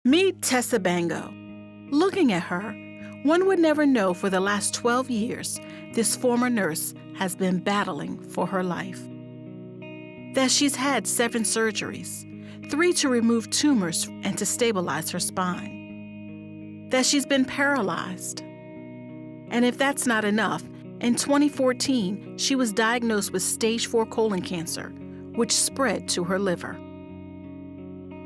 Meet Tessa Bango. Looking at her, one would never know for the last 12 years this former nurse has been battling for her life. That she's had 7 surgeries, 3 to remove tumors and to stabilize her spine. That she's been paralyzed. And if that's not enough, in 2014, she was diagnosed with stage 4 colon cancer, which spread to her liver.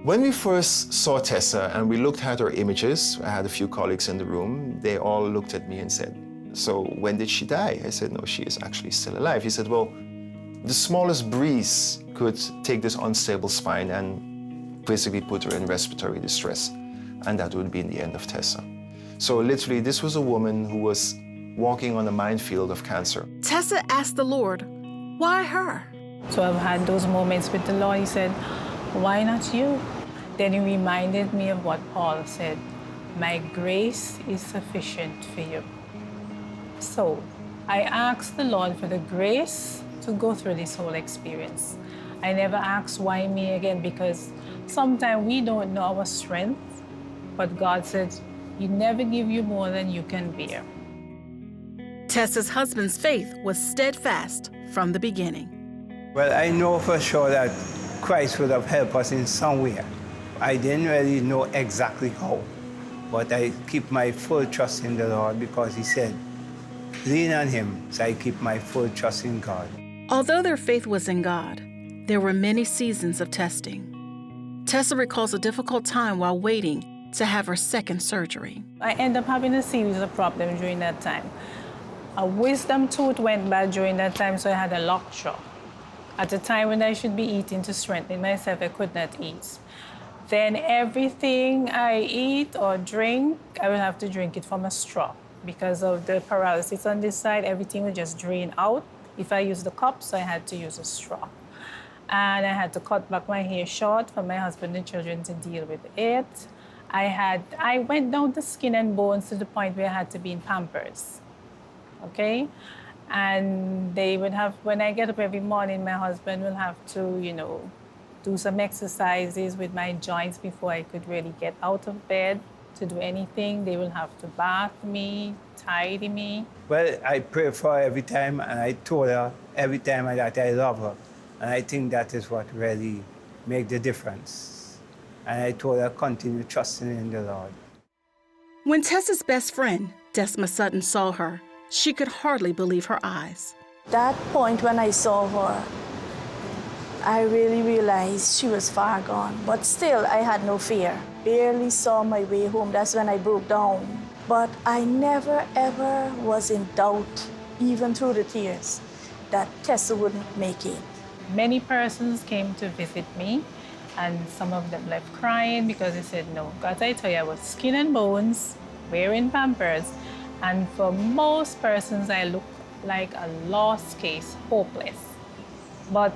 When we first saw Tessa and we looked at her images, I had a few colleagues in the room, they all looked at me and said, "So when did she die?" I said, "No, she is actually still alive." He said, "Well, the smallest breeze could take this unstable spine and basically put her in respiratory distress, and that would be in the end of Tessa." So literally, this was a woman who was walking on a minefield of cancer. Tessa asked the Lord, why her? So I've had those moments with the Lord. He said, "Why not you?" Then he reminded me of what Paul said, "My grace is sufficient for you." So I asked the Lord for the grace to go through this whole experience. I never asked why me again, because sometimes we don't know our strength, but God said, "You never give you more than you can bear." Tessa's husband's faith was steadfast from the beginning. Well, I know for sure that Christ would have helped us in some way. I didn't really know exactly how, but I keep my full trust in the Lord because he said, "Lean on him," so I keep my full trust in God. Although their faith was in God, there were many seasons of testing. Tessa recalls a difficult time while waiting to have her second surgery. I ended up having a series of problems during that time. A wisdom tooth went bad during that time, so I had a locked jaw. At the time when I should be eating to strengthen myself, I could not eat. Then everything I eat or drink, I will have to drink it from a straw. Because of the paralysis on this side, everything will just drain out. If I use the cups, I had to use a straw. And I had to cut back my hair short for my husband and children to deal with it. I went down to skin and bones to the point where I had to be in Pampers, okay? And they would have, when I get up every morning, my husband will have to, do some exercises with my joints before I could really get out of bed to do anything. They will have to bath me, tidy me. Well, I pray for her every time, and I told her every time that I love her. And I think that is what really makes the difference. And I told her, continue trusting in the Lord. When Tessa's best friend, Desma Sutton, saw her, she could hardly believe her eyes. That point when I saw her, I really realized she was far gone. But still, I had no fear. Barely saw my way home. That's when I broke down. But I never, ever was in doubt, even through the tears, that Tessa wouldn't make it. Many persons came to visit me, and some of them left crying because they said, "No, God, I tell you, I was skin and bones, wearing Pampers." And for most persons, I look like a lost case, hopeless. But,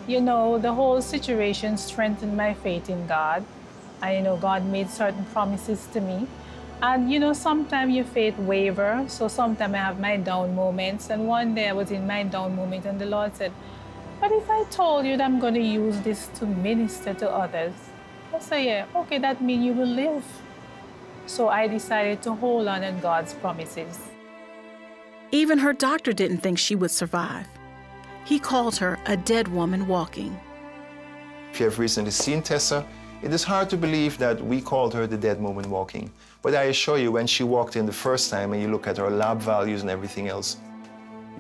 the whole situation strengthened my faith in God. And, God made certain promises to me. And, sometimes your faith wavers. So sometimes I have my down moments. And one day I was in my down moment and the Lord said, "But if I told you that I'm going to use this to minister to others?" I said, "Yeah, okay, that means you will live." So I decided to hold on to God's promises. Even her doctor didn't think she would survive. He called her a dead woman walking. If you have recently seen Tessa, it is hard to believe that we called her the dead woman walking. But I assure you, when she walked in the first time and you look at her lab values and everything else,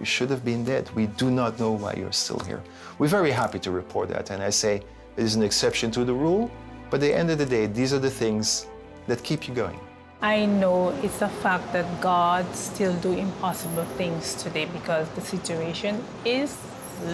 you should have been dead. We do not know why you're still here. We're very happy to report that. And I say it is an exception to the rule, but at the end of the day, these are the things that keep you going. I know it's a fact that God still do impossible things today because the situation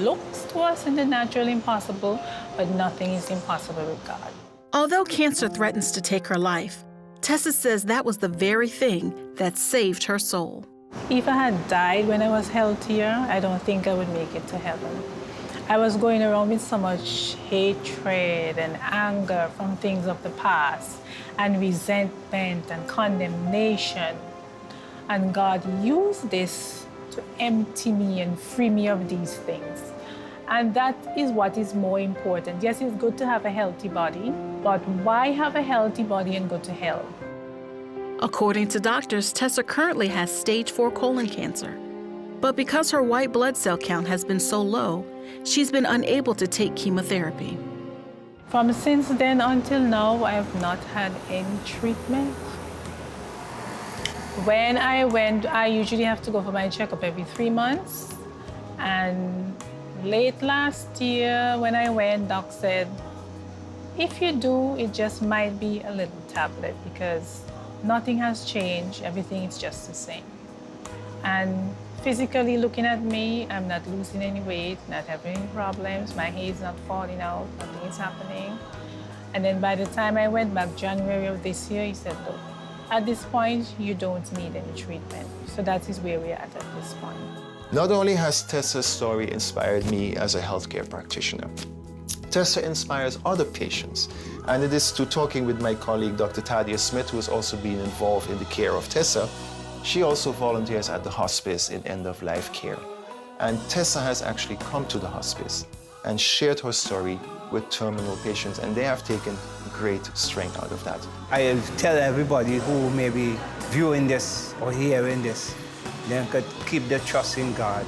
looks to us in the natural impossible, but nothing is impossible with God. Although cancer threatens to take her life, Tessa says that was the very thing that saved her soul. If I had died when I was healthier, I don't think I would make it to heaven. I was going around with so much hatred and anger from things of the past, and resentment and condemnation. And God used this to empty me and free me of these things. And that is what is more important. Yes, it's good to have a healthy body, but why have a healthy body and go to hell? According to doctors, Tessa currently has stage 4 colon cancer. But because her white blood cell count has been so low, she's been unable to take chemotherapy. From since then until now, I have not had any treatment. When I went, I usually have to go for my checkup every 3 months. And late last year, when I went, doc said, if you do, it just might be a little tablet because nothing has changed, everything is just the same. And physically looking at me, I'm not losing any weight, not having any problems, my hair is not falling out, nothing is happening. And then by the time I went back January of this year, he said, look, at this point, you don't need any treatment. So that is where we're at this point. Not only has Tessa's story inspired me as a healthcare practitioner, Tessa inspires other patients. And it is to talking with my colleague, Dr. Tadia Smith, who has also been involved in the care of Tessa. She also volunteers at the hospice in end-of-life care. And Tessa has actually come to the hospice and shared her story with terminal patients, and they have taken great strength out of that. I tell everybody who may be viewing this or hearing this, they could keep their trust in God.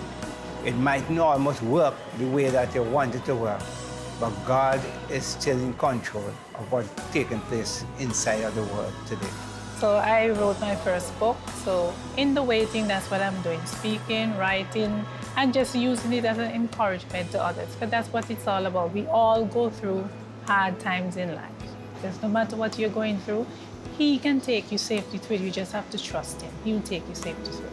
It might not almost work the way that they want it to work, but God is still in control of what's taking place inside of the world today. So I wrote my first book. So in the waiting, that's what I'm doing, speaking, writing, and just using it as an encouragement to others. But that's what it's all about. We all go through hard times in life. Because no matter what you're going through, He can take you safely through it. You just have to trust Him. He will take you safely through it.